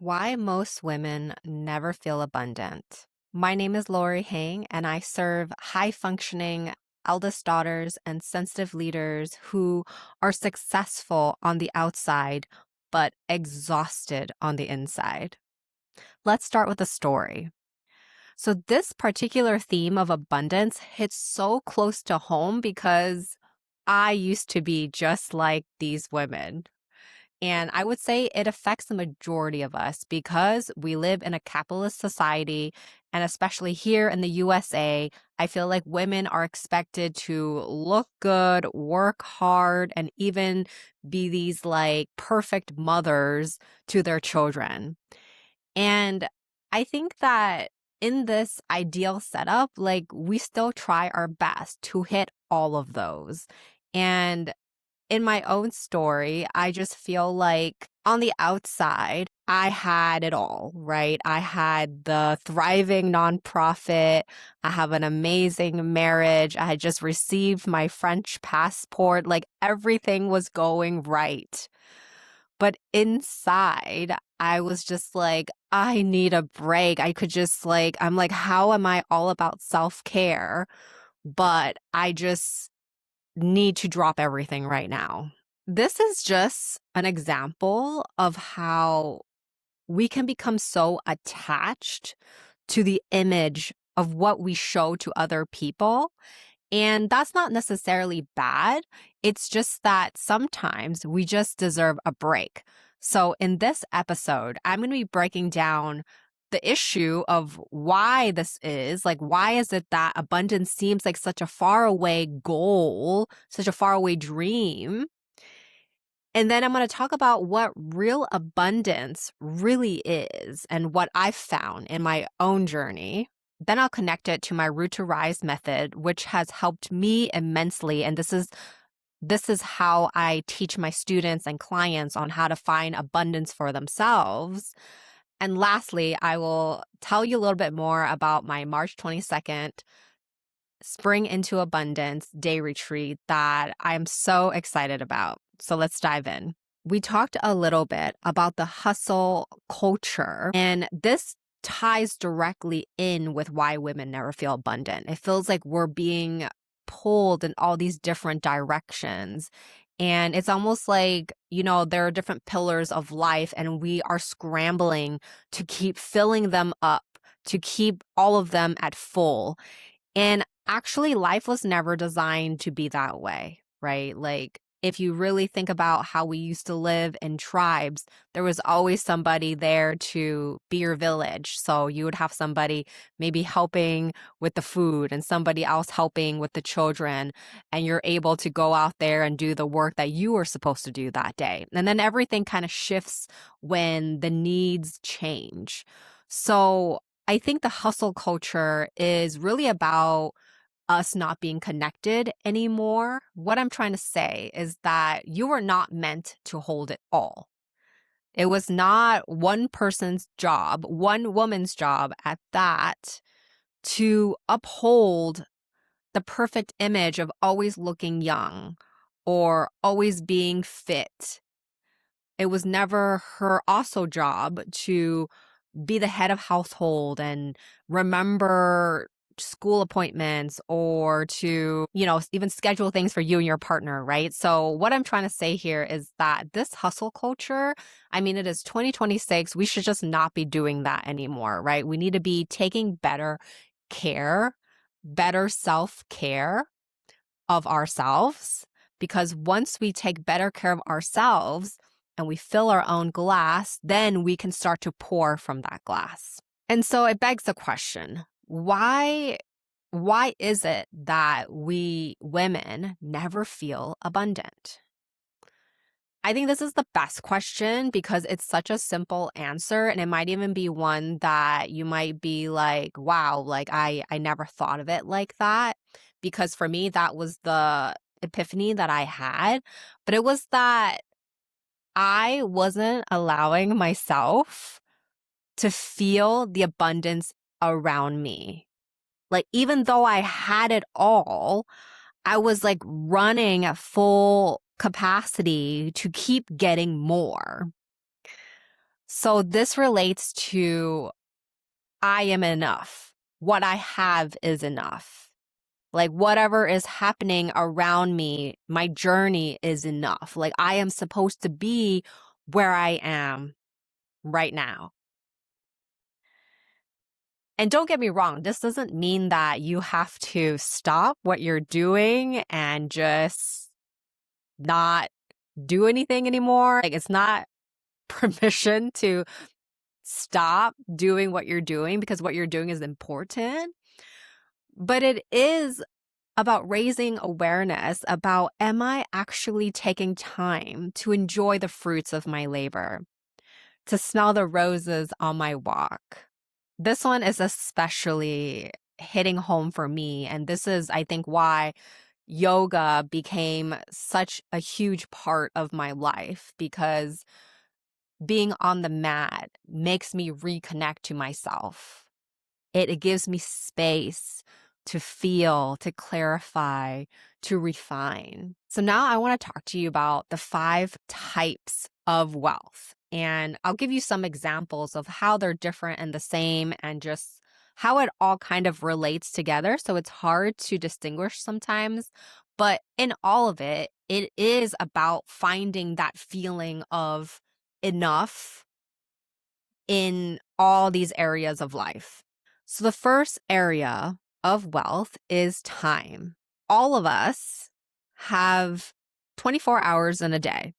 Why most women never feel abundant. My name is Laurie Hang, and I serve high functioning eldest daughters and sensitive leaders who are successful on the outside, but exhausted on the inside. Let's start with a story. So, this particular theme of abundance hits so close to home because I used to be just like these women. And I would say it affects the majority of us because we live in a capitalist society. And especially here in the USA, I feel like women are expected to look good, work hard, and even be these like perfect mothers to their children. And I think that in this ideal setup, like we still try our best to hit all of those. And in my own story, I just feel like on the outside, I had it all, right? I had the thriving nonprofit. I have an amazing marriage. I had just received my French passport. Like everything was going right. But inside, I was just like, I need a break. I could just like, I'm like, how am I all about self care? But I just need to drop everything right now. This is just an example of how we can become so attached to the image of what we show to other people. And that's not necessarily bad. It's just that sometimes we just deserve a break. So, in this episode, I'm going to be breaking down the issue of why this is like, why is it that abundance seems like such a faraway goal, such a faraway dream? And then I'm going to talk about what real abundance really is and what I've found in my own journey. Then I'll connect it to my Root to Rise method, which has helped me immensely. And this is how I teach my students and clients on how to find abundance for themselves. And lastly, I will tell you a little bit more about my March 22nd Spring into Abundance day retreat that I'm so excited about. So let's dive in. We talked a little bit about the hustle culture, and this ties directly in with why women never feel abundant. It feels like we're being pulled in all these different directions. And it's almost like, there are different pillars of life, and we are scrambling to keep filling them up, to keep all of them at full. And actually, life was never designed to be that way, right? Like, if you really think about how we used to live in tribes, there was always somebody there to be your village. So you would have somebody maybe helping with the food and somebody else helping with the children. And you're able to go out there and do the work that you were supposed to do that day. And then everything kind of shifts when the needs change. So I think the hustle culture is really about us not being connected anymore. What I'm trying to say is that you were not meant to hold it all. It was not one person's job, one woman's job at that, to uphold the perfect image of always looking young or always being fit. It was never her also job to be the head of household and remember school appointments or to, even schedule things for you and your partner, right? So what I'm trying to say here is that this hustle culture, I mean, it is 2026. We should just not be doing that anymore, right? We need to be taking better care, better self-care of ourselves, because once we take better care of ourselves and we fill our own glass, then we can start to pour from that glass. And so it begs the question, why is it that we women never feel abundant? I think this is the best question because it's such a simple answer, and it might even be one that you might be like, wow, like I never thought of it like that. Because for me, that was the epiphany that I had. But it was that I wasn't allowing myself to feel the abundance around me. Like, even though I had it all, I was like running at full capacity to keep getting more. So this relates to I am enough. What I have is enough. Like whatever is happening around me, my journey is enough. Like I am supposed to be where I am right now. And don't get me wrong, this doesn't mean that you have to stop what you're doing and just not do anything anymore. Like it's not permission to stop doing what you're doing because what you're doing is important. But it is about raising awareness about, am I actually taking time to enjoy the fruits of my labor, to smell the roses on my walk? This one is especially hitting home for me. And this is, I think, why yoga became such a huge part of my life, because being on the mat makes me reconnect to myself. It gives me space to feel, to clarify, to refine. So now I want to talk to you about the 5 types of wealth. And I'll give you some examples of how they're different and the same, and just how it all kind of relates together. So it's hard to distinguish sometimes. But in all of it, it is about finding that feeling of enough in all these areas of life. So the first area of wealth is time. All of us have 24 hours in a day.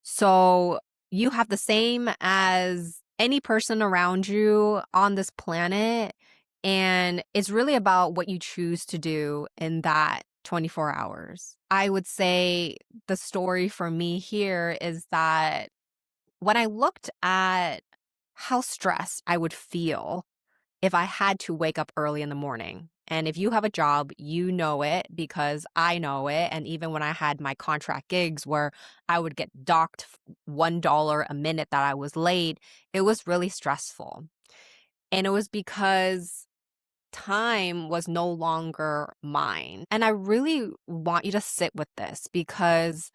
So you have the same as any person around you on this planet. And it's really about what you choose to do in that 24 hours. I would say the story for me here is that when I looked at how stressed I would feel if I had to wake up early in the morning. And if you have a job, you know it because I know it. And even when I had my contract gigs where I would get docked $1 a minute that I was late, it was really stressful. And it was because time was no longer mine. And I really want you to sit with this, because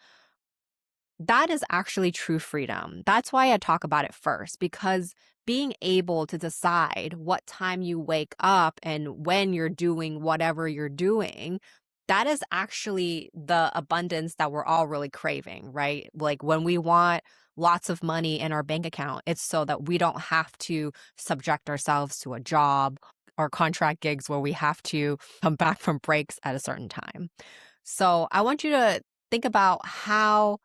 that is actually true freedom. That's why I talk about it first, because being able to decide what time you wake up and when you're doing whatever you're doing, that is actually the abundance that we're all really craving, right? Like when we want lots of money in our bank account, it's so that we don't have to subject ourselves to a job or contract gigs where we have to come back from breaks at a certain time. So I want you to think about how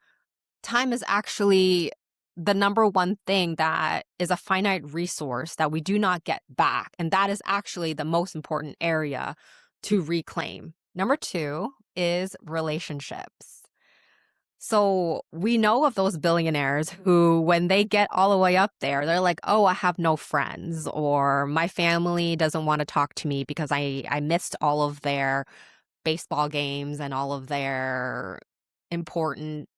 time is actually the number one thing that is a finite resource that we do not get back. And that is actually the most important area to reclaim. Number 2 is relationships. So we know of those billionaires who, when they get all the way up there, they're like, oh, I have no friends, or my family doesn't want to talk to me because I missed all of their baseball games and all of their important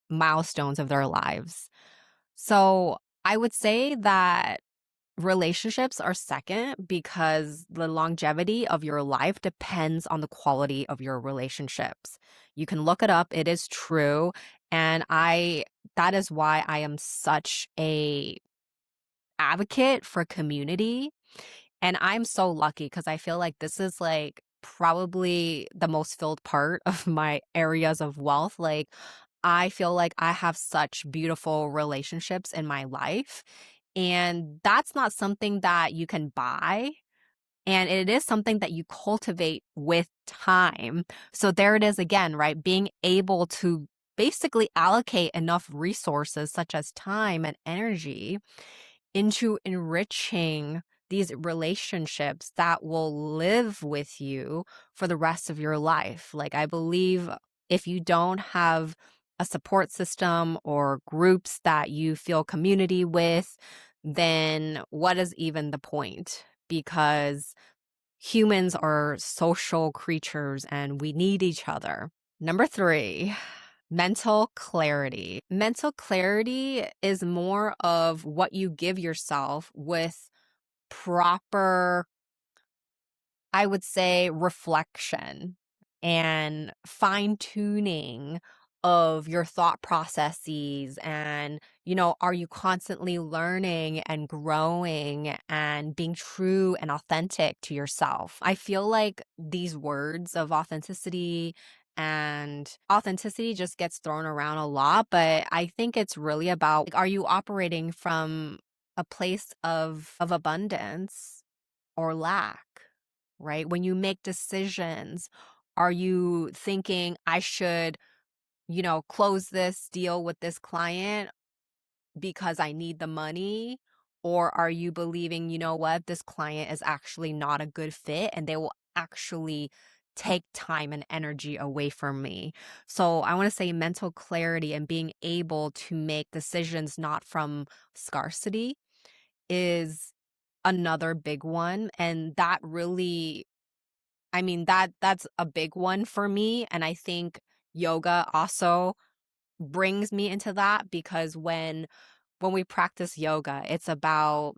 milestones of their lives. So I would say that relationships are second, because the longevity of your life depends on the quality of your relationships. You can look it up. It is true. And that is why I am such a advocate for community. And I'm so lucky because I feel like this is like probably the most filled part of my areas of wealth. Like I feel like I have such beautiful relationships in my life. And that's not something that you can buy. And it is something that you cultivate with time. So there it is again, right? Being able to basically allocate enough resources, such as time and energy, into enriching these relationships that will live with you for the rest of your life. Like, I believe if you don't have a support system or groups that you feel community with, then what is even the point? Because humans are social creatures and we need each other. Number 3, mental clarity. Mental clarity is more of what you give yourself with proper, I would say, reflection and fine tuning of your thought processes and, are you constantly learning and growing and being true and authentic to yourself? I feel like these words of authenticity just gets thrown around a lot, but I think it's really about, like, are you operating from a place of abundance or lack, right? When you make decisions, are you thinking I should close this deal with this client because I need the money? Or are you believing, what, this client is actually not a good fit and they will actually take time and energy away from me? So I want to say mental clarity and being able to make decisions not from scarcity is another big one. And that really, I mean, that's a big one for me. And I think yoga also brings me into that, because when we practice yoga, it's about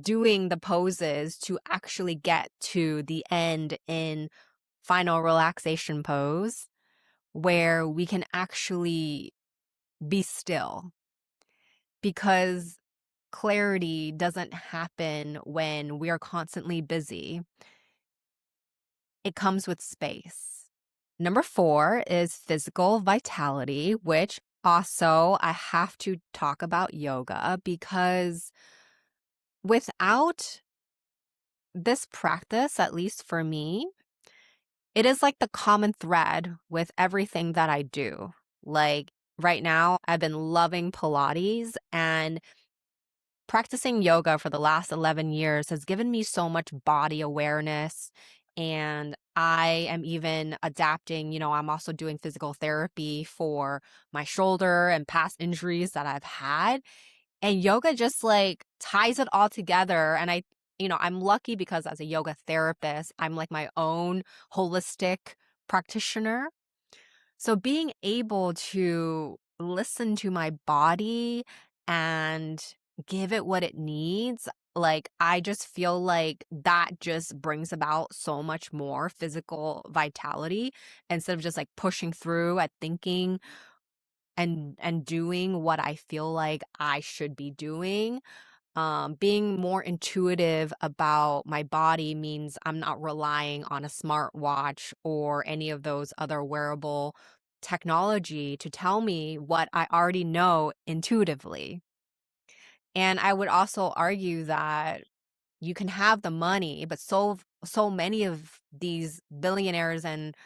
doing the poses to actually get to the end in final relaxation pose, where we can actually be still, because clarity doesn't happen when we are constantly busy. It comes with space. Number 4 is physical vitality, which also I have to talk about yoga, because without this practice, at least for me, it is like the common thread with everything that I do. Like right now, I've been loving Pilates, and practicing yoga for the last 11 years has given me so much body awareness. And I am even adapting, I'm also doing physical therapy for my shoulder and past injuries that I've had. And yoga just like ties it all together. And I'm lucky because as a yoga therapist, I'm like my own holistic practitioner. So being able to listen to my body and give it what it needs, like, I just feel like that just brings about so much more physical vitality, instead of just like pushing through at thinking and doing what I feel like I should be doing. Being more intuitive about my body means I'm not relying on a smartwatch or any of those other wearable technology to tell me what I already know intuitively. And I would also argue that you can have the money, but so many of these billionaires and,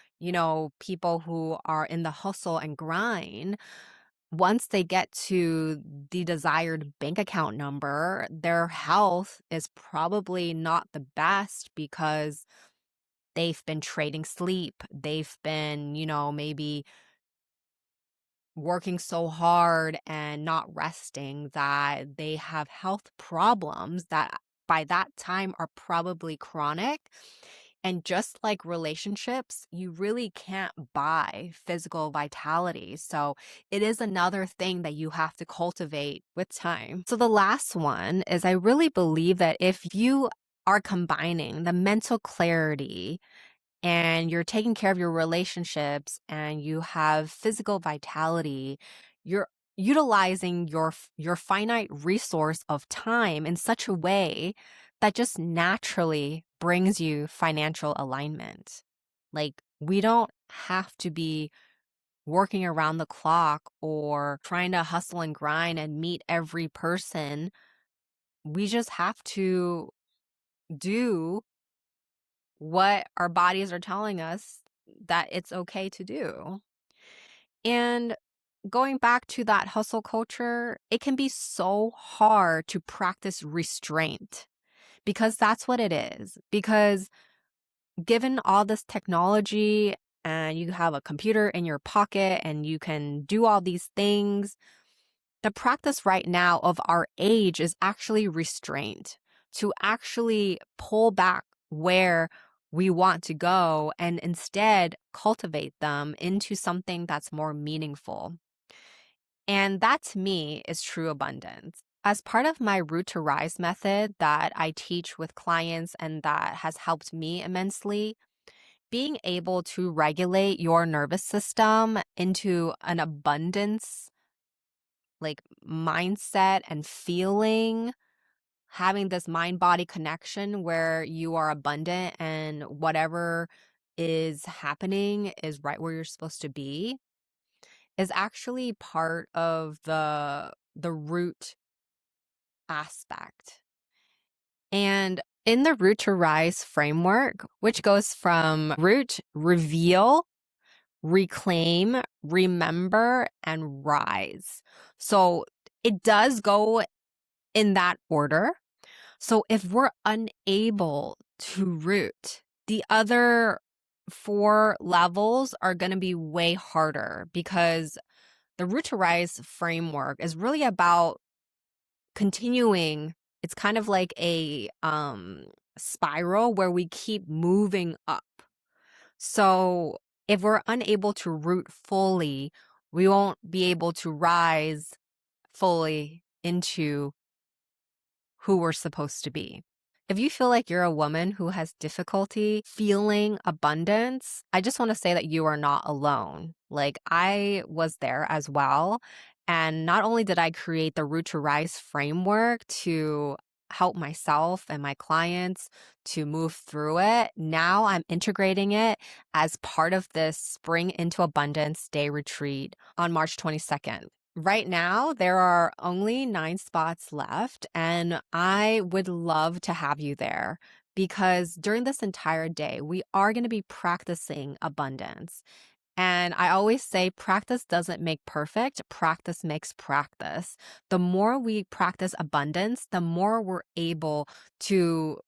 people who are in the hustle and grind, once they get to the desired bank account number, their health is probably not the best, because they've been trading sleep. They've been, maybe working so hard and not resting that they have health problems that by that time are probably chronic. And just like relationships, you really can't buy physical vitality. So it is another thing that you have to cultivate with time. So the last one is, I really believe that if you are combining the mental clarity and you're taking care of your relationships and you have physical vitality, you're utilizing your finite resource of time in such a way that just naturally brings you financial alignment. Like, we don't have to be working around the clock or trying to hustle and grind and meet every person. We just have to do what our bodies are telling us that it's okay to do. And going back to that hustle culture, it can be so hard to practice restraint, because that's what it is. Because given all this technology and you have a computer in your pocket and you can do all these things, the practice right now of our age is actually restraint, to actually pull back where we want to go and instead cultivate them into something that's more meaningful. And that, to me, is true abundance. As part of my Root to Rise method that I teach with clients and that has helped me immensely, being able to regulate your nervous system into an abundance like mindset and feeling, having this mind body connection where you are abundant and whatever is happening is right where you're supposed to be, is actually part of the root aspect. And in the Root to Rise framework, which goes from root, reveal, reclaim, remember, and rise. So it does go in that order. So if we're unable to root, the other 4 levels are going to be way harder, because the Root to Rise framework is really about continuing. It's kind of like a spiral where we keep moving up. So if we're unable to root fully, we won't be able to rise fully into who we're supposed to be. If you feel like you're a woman who has difficulty feeling abundance, I just want to say that you are not alone. Like, I was there as well. And not only did I create the Root to Rise framework to help myself and my clients to move through it, now I'm integrating it as part of this Spring into Abundance Day retreat on March 22nd. Right now, there are only 9 spots left, and I would love to have you there, because during this entire day, we are going to be practicing abundance. And I always say practice doesn't make perfect, practice makes practice. The more we practice abundance, the more we're able to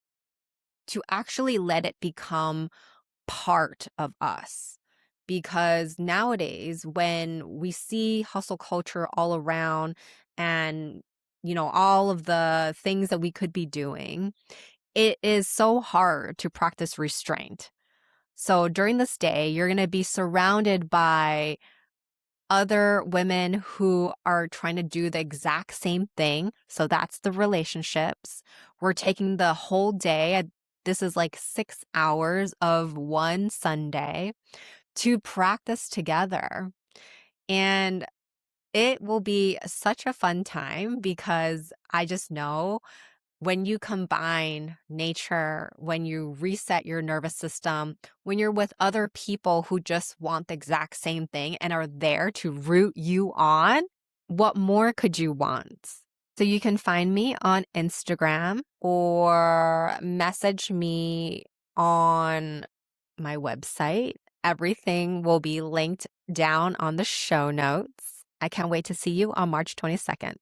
actually let it become part of us. Because nowadays, when we see hustle culture all around and, all of the things that we could be doing, it is so hard to practice restraint. So during this day, you're going to be surrounded by other women who are trying to do the exact same thing. So that's the relationships. We're taking the whole day. This is like 6 hours of one Sunday to practice together. And it will be such a fun time, because I just know when you combine nature, when you reset your nervous system, when you're with other people who just want the exact same thing and are there to root you on, what more could you want? So you can find me on Instagram or message me on my website. Everything will be linked down on the show notes. I can't wait to see you on March 22nd.